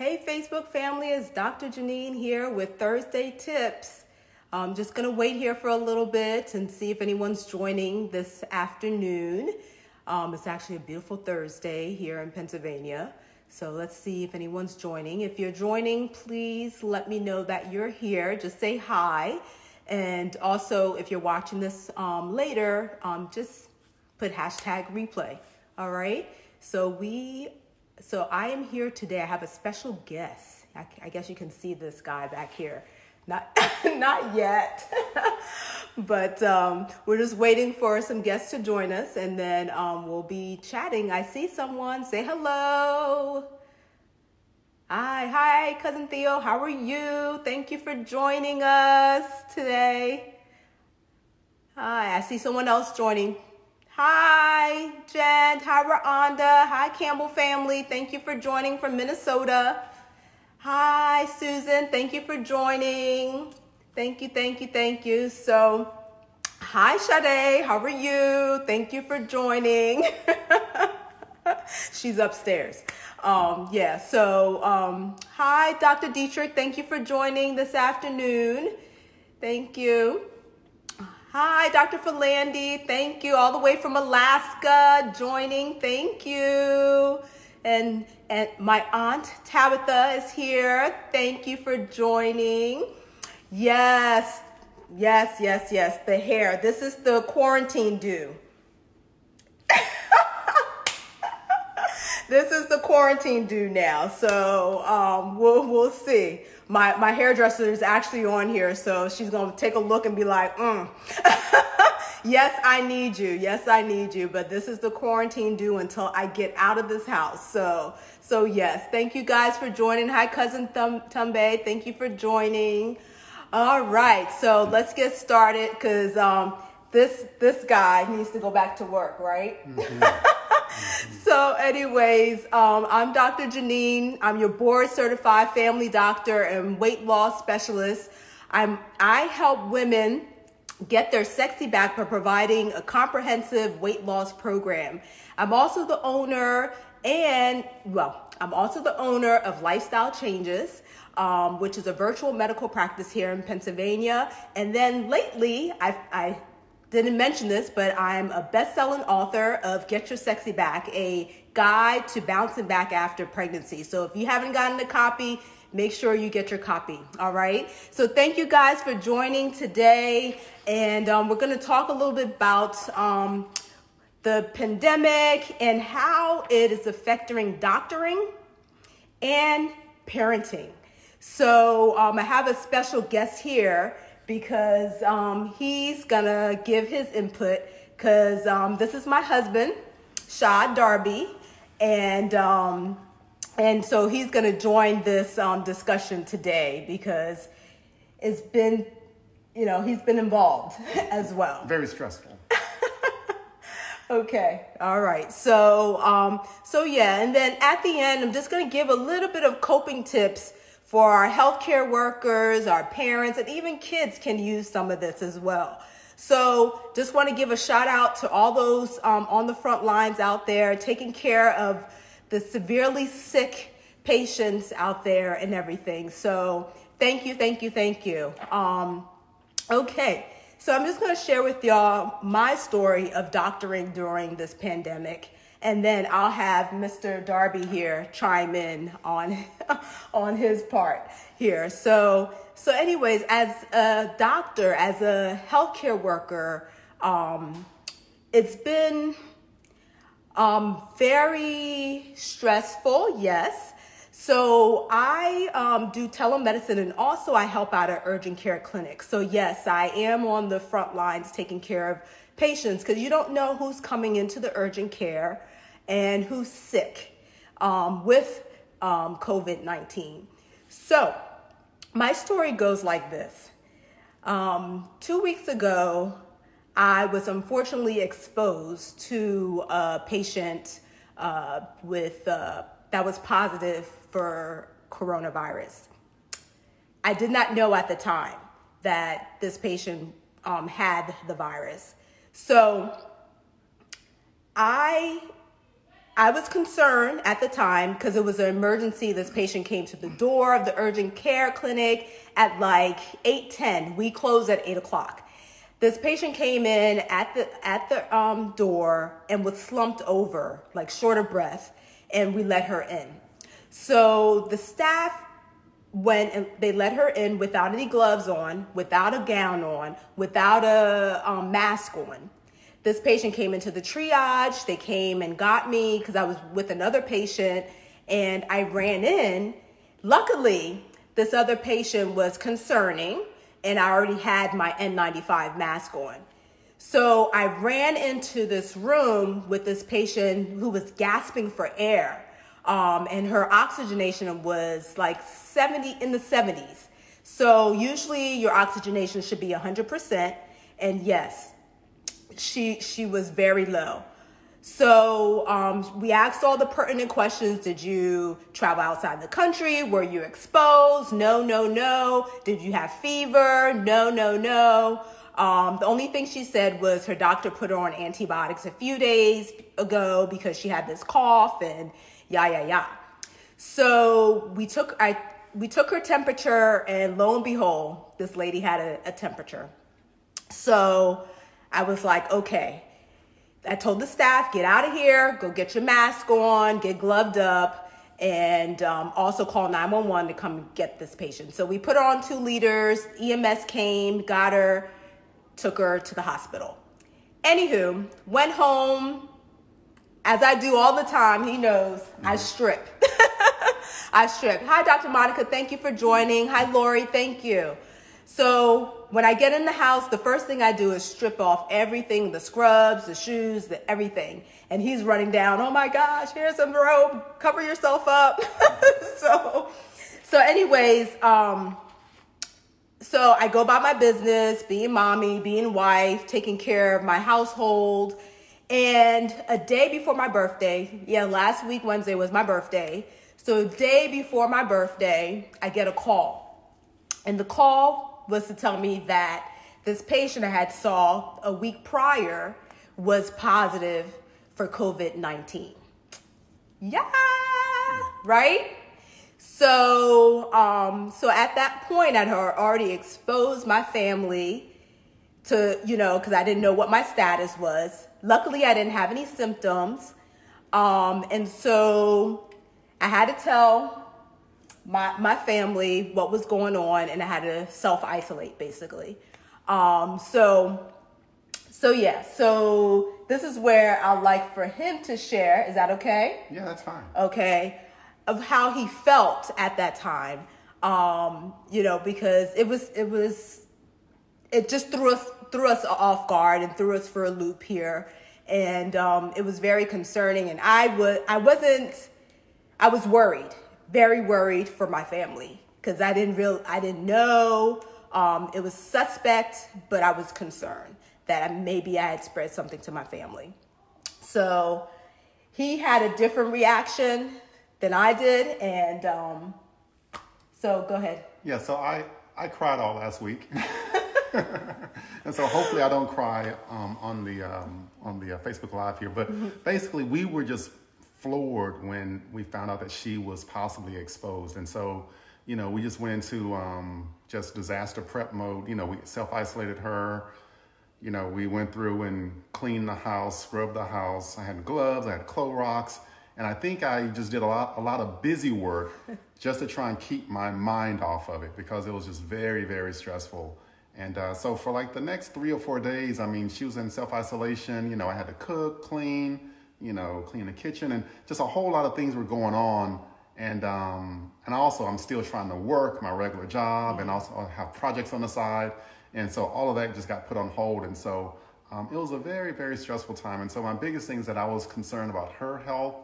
Hey Facebook family, it's Dr. Janine here with Thursday Tips. I'm just going to wait here for a little bit and see if anyone's joining this afternoon. It's actually a beautiful Thursday here in Pennsylvania. So let's see if anyone's joining. If you're joining, please let me know that you're here. Just say hi. And also, if you're watching this later, just put hashtag replay. All right. So I am here today. I have a special guest. I guess you can see this guy back here. Not yet, but we're just waiting for some guests to join us, and then we'll be chatting. I see someone. Say hello. Hi, Cousin Theo. How are you? Thank you for joining us today. Hi, I see someone else joining. Hi, Jen. Hi, Rhonda. Hi, Campbell family. Thank you for joining from Minnesota. Hi, Susan. Thank you for joining. Thank you. So, hi, Sade. How are you? Thank you for joining. She's upstairs. Hi, Dr. Dietrich. Thank you for joining this afternoon. Thank you. Hi, Dr. Philandy. Thank you. All the way from Alaska joining. Thank you. And my aunt Tabitha is here. Thank you for joining. Yes. The hair. This is the quarantine do. This is the quarantine do now. So we'll see. My hairdresser is actually on here, so she's gonna take a look and be like, yes, I need you. Yes, I need you. But this is the quarantine do until I get out of this house. So yes, thank you guys for joining. Hi, Cousin Tumbe. Thank you for joining. All right, so let's get started because this guy needs to go back to work, right? Mm-hmm. So anyways, I'm Dr. Janine. I'm your board certified family doctor and weight loss specialist. I help women get their sexy back by providing a comprehensive weight loss program. I'm also the owner of Lifestyle Changes, which is a virtual medical practice here in Pennsylvania. And then lately, I didn't mention this, but I'm a best-selling author of Get Your Sexy Back, a guide to bouncing back after pregnancy. So if you haven't gotten a copy, make sure you get your copy, all right? So thank you guys for joining today. And we're gonna talk a little bit about the pandemic and how it is affecting doctoring and parenting. So I have a special guest here because he's gonna give his input because this is my husband, Janine Darby, and so he's gonna join this discussion today because it's been, he's been involved as well. Very stressful. Okay, all right. So yeah, and then at the end, I'm just gonna give a little bit of coping tips for our healthcare workers, our parents, and even kids can use some of this as well. So just want to give a shout out to all those on the front lines out there, taking care of the severely sick patients out there and everything. So thank you. Okay, so I'm just going to share with y'all my story of doctoring during this pandemic. And then I'll have Mr. Darby here chime in on his part here. So anyways, as a doctor, as a healthcare worker, it's been very stressful, yes. So I do telemedicine, and also I help out at urgent care clinics. So yes, I am on the front lines taking care of patients because you don't know who's coming into the urgent care and who's sick with COVID-19. So my story goes like this. 2 weeks ago, I was unfortunately exposed to a patient that was positive for coronavirus. I did not know at the time that this patient had the virus. So I I was concerned at the time because it was an emergency. This patient came to the door of the urgent care clinic at like 8:10. We closed at 8 o'clock. This patient came in at the door and was slumped over, like short of breath, and we let her in. So the staff went and they let her in without any gloves on, without a gown on, without a mask on. This patient came into the triage. They came and got me because I was with another patient, and I ran in. Luckily, this other patient was concerning, and I already had my N95 mask on. So I ran into this room with this patient who was gasping for air. And her oxygenation was like in the 70s. So usually your oxygenation should be 100%. And yes, she was very low. So we asked all the pertinent questions. Did you travel outside the country? Were you exposed? No, no, no. Did you have fever? No, no, no. The only thing she said was her doctor put her on antibiotics a few days ago because she had this cough and yeah. So we took her temperature, and lo and behold, this lady had a temperature. So I was like, okay. I told the staff, get out of here, go get your mask on, get gloved up, and also call 911 to come get this patient. So we put her on 2 liters. EMS came, got her, took her to the hospital. Anywho, went home. As I do all the time, he knows, I strip. I strip. Hi, Dr. Monica. Thank you for joining. Hi, Lori. Thank you. So when I get in the house, the first thing I do is strip off everything, the scrubs, the shoes, everything. And he's running down, oh my gosh, here's a robe, cover yourself up. So anyways, so I go about my business, being mommy, being wife, taking care of my household. And a day before my birthday, last week, Wednesday was my birthday. So a day before my birthday, I get a call. And the call was to tell me that this patient I had saw a week prior was positive for COVID-19. Yeah, right? So at that point, I'd already exposed my family to, because I didn't know what my status was. Luckily, I didn't have any symptoms. And so I had to tell my family what was going on, and I had to self-isolate, basically. So this is where I'd like for him to share. Is that okay? Yeah, that's fine. Okay. Of how he felt at that time. Because it just threw us off guard and threw us for a loop here. And it was very concerning. And I was worried, very worried for my family, because I didn't know. It was suspect, but I was concerned that maybe I had spread something to my family. So he had a different reaction than I did. And so go ahead. Yeah, so I cried all last week. And so hopefully I don't cry on the Facebook Live here. But basically, we were just floored when we found out that she was possibly exposed. And so, we just went into just disaster prep mode. We self-isolated her. We went through and cleaned the house, scrubbed the house. I had gloves, I had Clorox. And I think I just did a lot of busy work just to try and keep my mind off of it, because it was just very, very stressful. And so for like the next 3 or 4 days, she was in self-isolation. I had to cook, clean the kitchen, and just a whole lot of things were going on. And also I'm still trying to work my regular job, and also have projects on the side. And so all of that just got put on hold. And so it was a very, very stressful time. And so my biggest thing is that I was concerned about her health,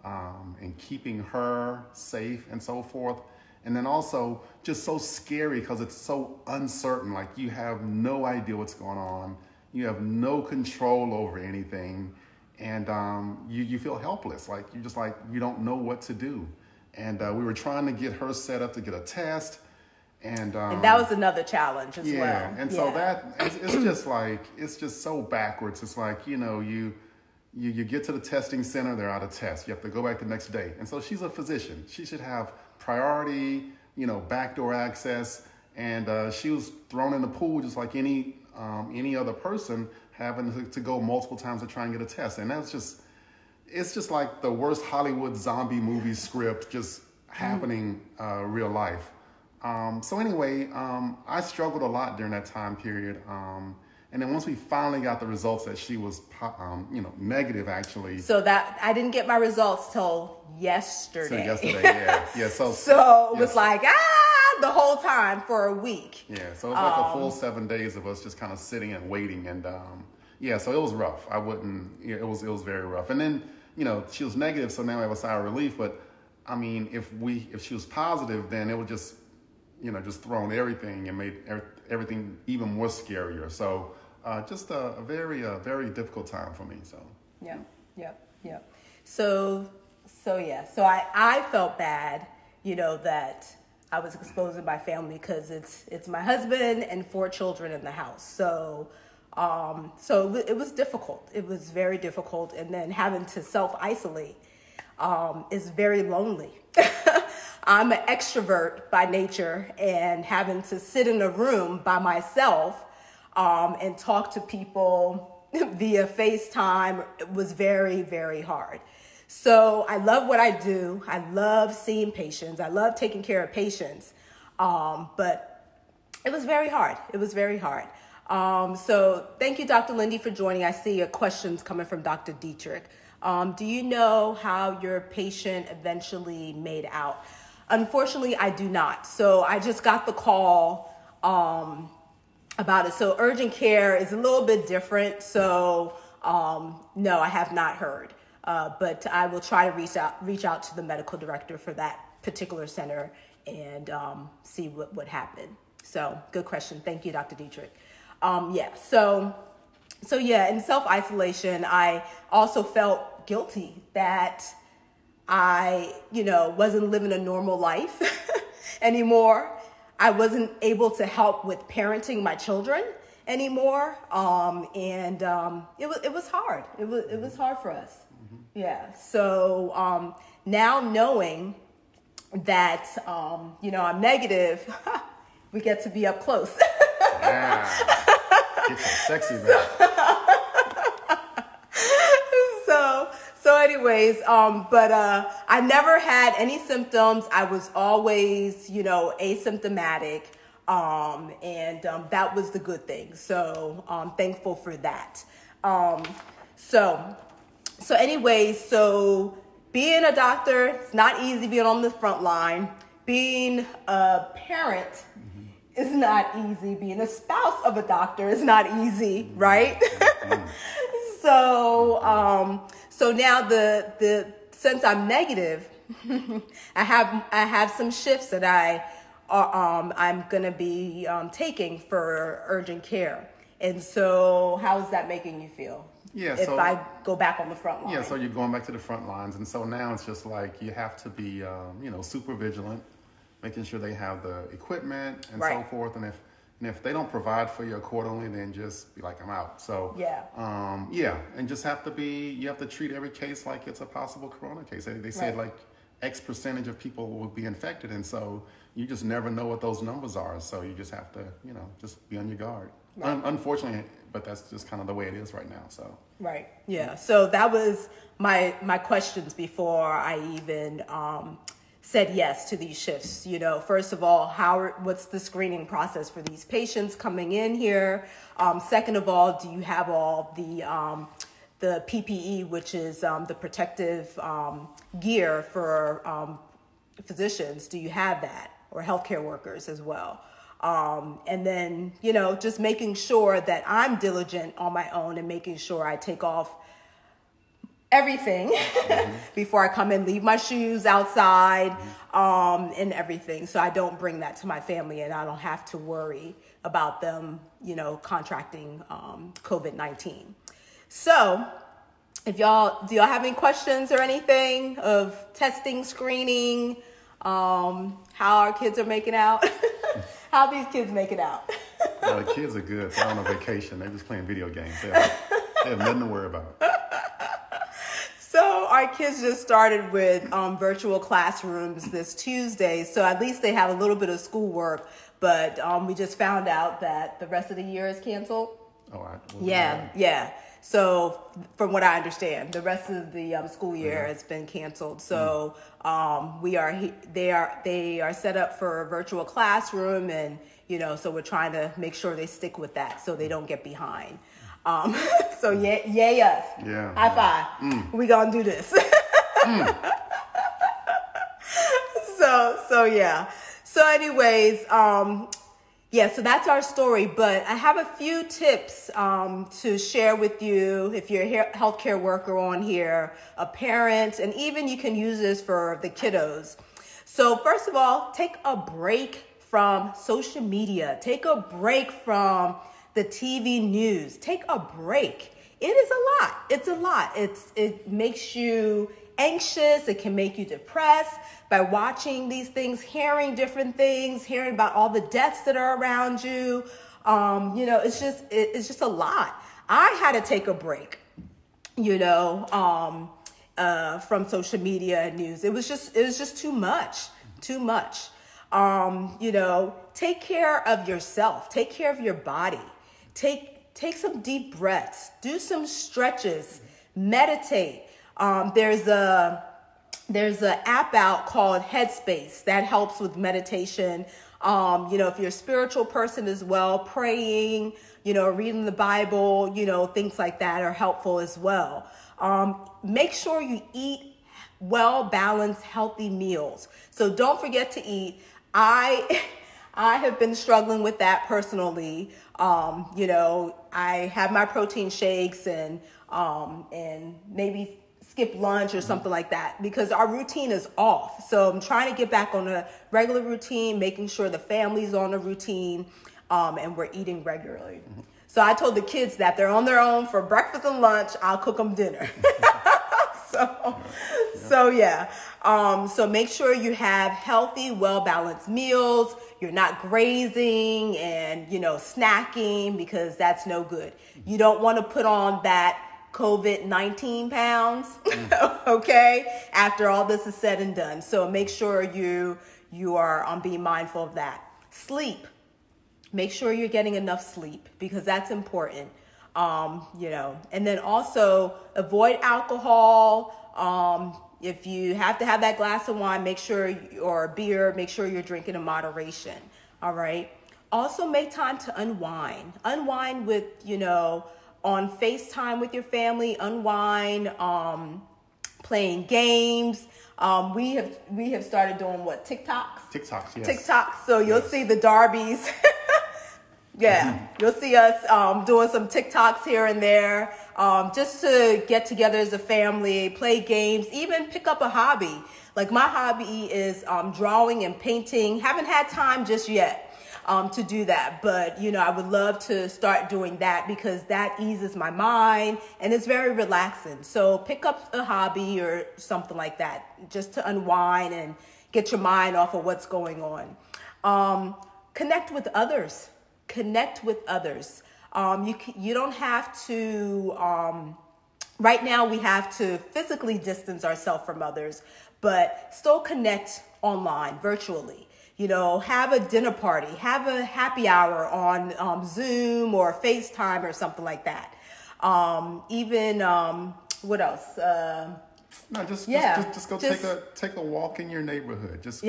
and keeping her safe and so forth. And then also just so scary because it's so uncertain. Like, you have no idea what's going on. You have no control over anything. And you feel helpless. Like, you don't know what to do. And we were trying to get her set up to get a test. And that was another challenge as well. Yeah, and so that, it's just so backwards. It's like, you you get to the testing center, they're out of tests. You have to go back the next day. And so she's a physician. She should have priority, backdoor access. And she was thrown in the pool just like any other person, having to go multiple times to try and get a test. And it's just like the worst Hollywood zombie movie script just happening real life. So anyway, I struggled a lot during that time period. And then once we finally got the results that she was, negative actually. So that I didn't get my results till yesterday. Yeah. So it was like, the whole time for a week. Yeah. So it was like a full 7 days of us just kind of sitting and waiting. And so it was rough. It was very rough. And then, she was negative. So now I have a sigh of relief. But I mean, if she was positive, then it would just, just thrown everything and made everything even more scarier. So just a very difficult time for me. So yeah. So I felt bad, that I was exposing my family because it's my husband and 4 children in the house. So it was difficult. It was very difficult, and then having to self-isolate is very lonely. I'm an extrovert by nature, and having to sit in a room by myself and talk to people via FaceTime was very, very hard. So I love what I do. I love seeing patients. I love taking care of patients. But it was very hard. So thank you, Dr. Lindy, for joining. I see questions coming from Dr. Dietrich. Do you know how your patient eventually made out? Unfortunately, I do not. So I just got the call about it. So urgent care is a little bit different. So no, I have not heard. But I will try to reach out to the medical director for that particular center and see what happened. So good question. Thank you, Dr. Dietrich. So in self-isolation, I also felt guilty that I, wasn't living a normal life anymore. I wasn't able to help with parenting my children anymore. And it was hard. It was hard for us. Mm-hmm. Yeah. So now knowing that, I'm negative, we get to be up close. Yeah. Get some sexy back. So anyways, but I never had any symptoms. I was always, asymptomatic. And that was the good thing. So I'm thankful for that. So anyways, so being a doctor, it's not easy being on the front line. Being a parent is not easy. Being a spouse of a doctor is not easy, right? So now since I'm negative, I have some shifts that I'm gonna be taking for urgent care. And so how is that making you feel? Yeah, if I go back on the front line. Yeah, so you're going back to the front lines. And so now it's just like you have to be, super vigilant, making sure they have the equipment and so forth. And if they don't provide for you accordingly, then just be like, I'm out. So, and just you have to treat every case like it's a possible corona case. They said like X percentage of people will be infected. And so you just never know what those numbers are. So you just have to, just be on your guard. Right. Unfortunately, but that's just kind of the way it is right now. So right, yeah. So that was my questions before I even said yes to these shifts. First of all, what's the screening process for these patients coming in here? Second of all, do you have all the PPE, which is the protective gear for physicians? Do you have that, or healthcare workers as well? And then, just making sure that I'm diligent on my own and making sure I take off everything before I come in, leave my shoes outside, and everything. So I don't bring that to my family and I don't have to worry about them, contracting COVID-19. So do y'all have any questions or anything of testing, screening, how our kids are making out? How these kids make it out? The kids are good. They're on a vacation. They're just playing video games. They have nothing to worry about. our kids just started with virtual classrooms this Tuesday, so at least they have a little bit of schoolwork. But we just found out that the rest of the year is canceled. Oh, yeah. So from what I understand, the rest of the school year has been canceled. So they are set up for a virtual classroom, and so we're trying to make sure they stick with that so they don't get behind. So yay us. Yeah. High five. We gonna do this. So yeah. So anyways, so that's our story, but I have a few tips to share with you if you're a healthcare worker on here, a parent, and even you can use this for the kiddos. So first of all, take a break from social media. Take a break from the TV news. Take a break. It is a lot. It's a lot. It makes you anxious. It can make you depressed by watching these things, hearing different things, hearing about all the deaths that are around you. It's just a lot. I had to take a break, from social media and news. It was just too much. Take care of yourself. Take care of your body. Take some deep breaths. Do some stretches. Meditate. There's an app out called Headspace that helps with meditation. If you're a spiritual person as well, praying, reading the Bible, things like that are helpful as well. Make sure you eat well-balanced, healthy meals. So don't forget to eat. I have been struggling with that personally. I have my protein shakes and maybe skip lunch or something like that because our routine is off. So I'm trying to get back on a regular routine, making sure the family's on a routine, and we're eating regularly. So I told the kids that they're on their own for breakfast and lunch. I'll cook them dinner. So make sure you have healthy, well-balanced meals. You're not grazing and, snacking because that's no good. You don't want to put on that COVID-19 pounds, okay, after all this is said and done. So make sure you are being mindful of that. Sleep. Make sure you're getting enough sleep because that's important. And then also avoid alcohol. If you have to have that glass of wine, or beer, make sure you're drinking in moderation. All right. Also make time to unwind. Unwind with, on FaceTime with your family, unwind, playing games. We have started doing TikToks? TikToks, yes. TikToks. So you'll see the Darbys. You'll see us doing some TikToks here and there, just to get together as a family, play games, even pick up a hobby. Like my hobby is drawing and painting. Haven't had time just yet to do that, but I would love to start doing that because that eases my mind and it's very relaxing. So pick up a hobby or something like that just to unwind and get your mind off of what's going on. Connect with others. You don't have to, right now we have to physically distance ourselves from others, but still connect online, virtually. Have a dinner party, have a happy hour on Zoom or FaceTime or something like that. What else? No, just go take a walk in your neighborhood. If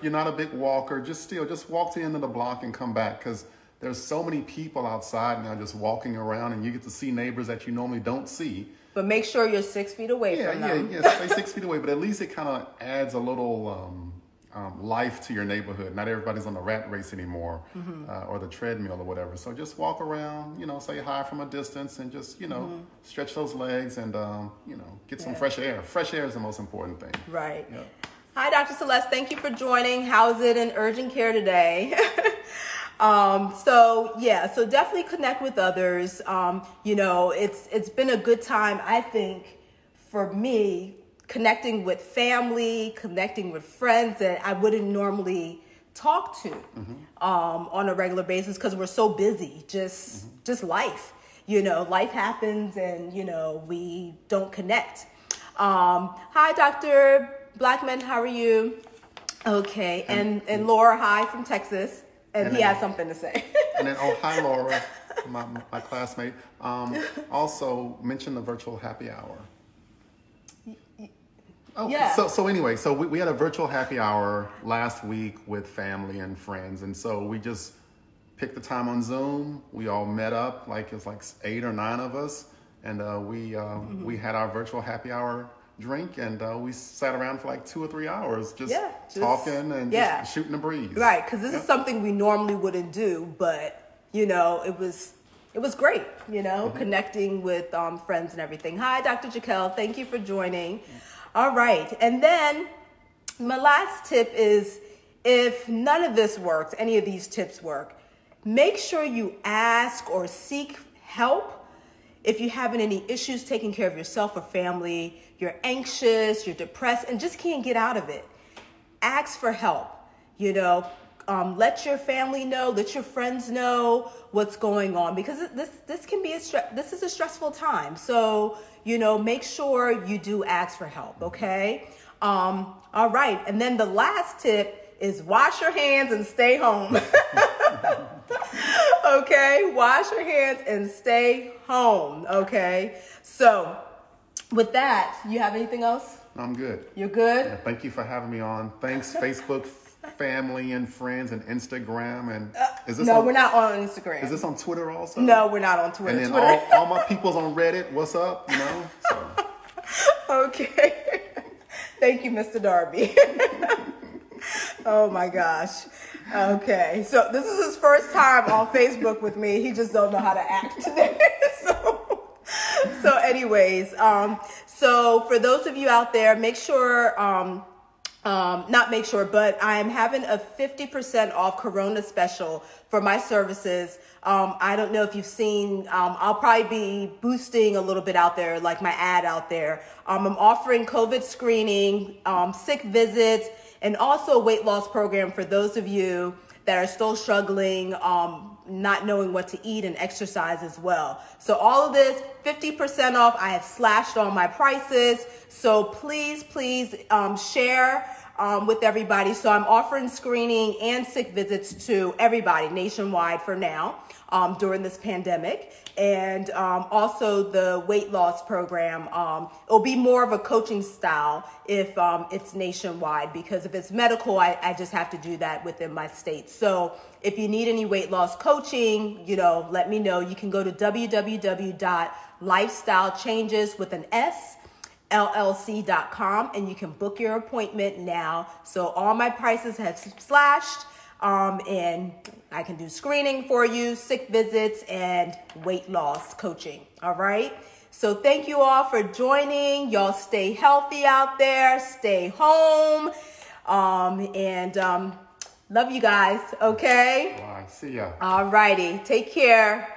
you're not a big walker, just walk to the end of the block and come back because there's so many people outside now just walking around and you get to see neighbors that you normally don't see. But make sure you're 6 feet away from them. Stay 6 feet away. But at least it kind of adds a little life to your neighborhood. Not everybody's on the rat race anymore, or the treadmill or whatever. So just walk around, say hi from a distance and just, stretch those legs and, get some fresh air. Fresh air is the most important thing. Right. Yeah. Hi, Dr. Celeste. Thank you for joining. How's it in urgent care today? So definitely connect with others. It's been a good time, I think, for me, connecting with family, connecting with friends that I wouldn't normally talk to on a regular basis because we're so busy, just life. Life happens and, we don't connect. Hi, Dr. Blackman, how are you? Okay, and Laura, hi from Texas, and he has something to say. And then, oh, hi, Laura, my classmate. Also, mention the virtual happy hour. Oh, yeah. So anyway, so we had a virtual happy hour last week with family and friends, and so we just picked the time on Zoom. We all met up, like it was like 8 or 9 of us, and we had our virtual happy hour drink, and we sat around for like 2 or 3 hours just talking and just shooting the breeze. Right, because this is something we normally wouldn't do, but you know, it was great, you know, connecting with friends and everything. Hi, Dr. Jaquel, thank you for joining. All right, and then my last tip is, if none of this works, any of these tips work, make sure you ask or seek help. If you're having any issues taking care of yourself or family, you're anxious, you're depressed, and just can't get out of it, ask for help. You know, let your family know, let your friends know what's going on, because this can be this is a stressful time. So, you know, make sure you do ask for help. Okay. All right. And then the last tip is wash your hands and stay home. Okay. Wash your hands and stay home. Okay. So with that, you have anything else? I'm good. You're good? Yeah, thank you for having me on. Thanks, Facebook family and friends and Instagram. And is this we're not on Instagram. Is this on Twitter also? No, we're not on Twitter. And then all my people's on Reddit. What's up? You know. So. Okay. Thank you, Mr. Darby. Oh my gosh. Okay. So this is his first time on Facebook with me. He just don't know how to act today. So anyways, so for those of you out there, make sure, not make sure, but I am having a 50% off Corona special for my services. I don't know if you've seen, I'll probably be boosting a little bit out there, like my ad out there. I'm offering COVID screening, sick visits, and also a weight loss program for those of you that are still struggling, not knowing what to eat and exercise as well. So all of this, 50% off. I have slashed all my prices. So please share with everybody. So I'm offering screening and sick visits to everybody nationwide for now during this pandemic. And also the weight loss program, it'll be more of a coaching style if it's nationwide, because if it's medical, I just have to do that within my state. So if you need any weight loss coaching, you know, let me know. You can go to www.lifestylechanges.com and you can book your appointment now. So all my prices have slashed. And I can do screening for you, sick visits, and weight loss coaching. All right. So thank you all for joining. Y'all stay healthy out there. Stay home. And love you guys. Okay. Bye. See ya. All righty. Take care.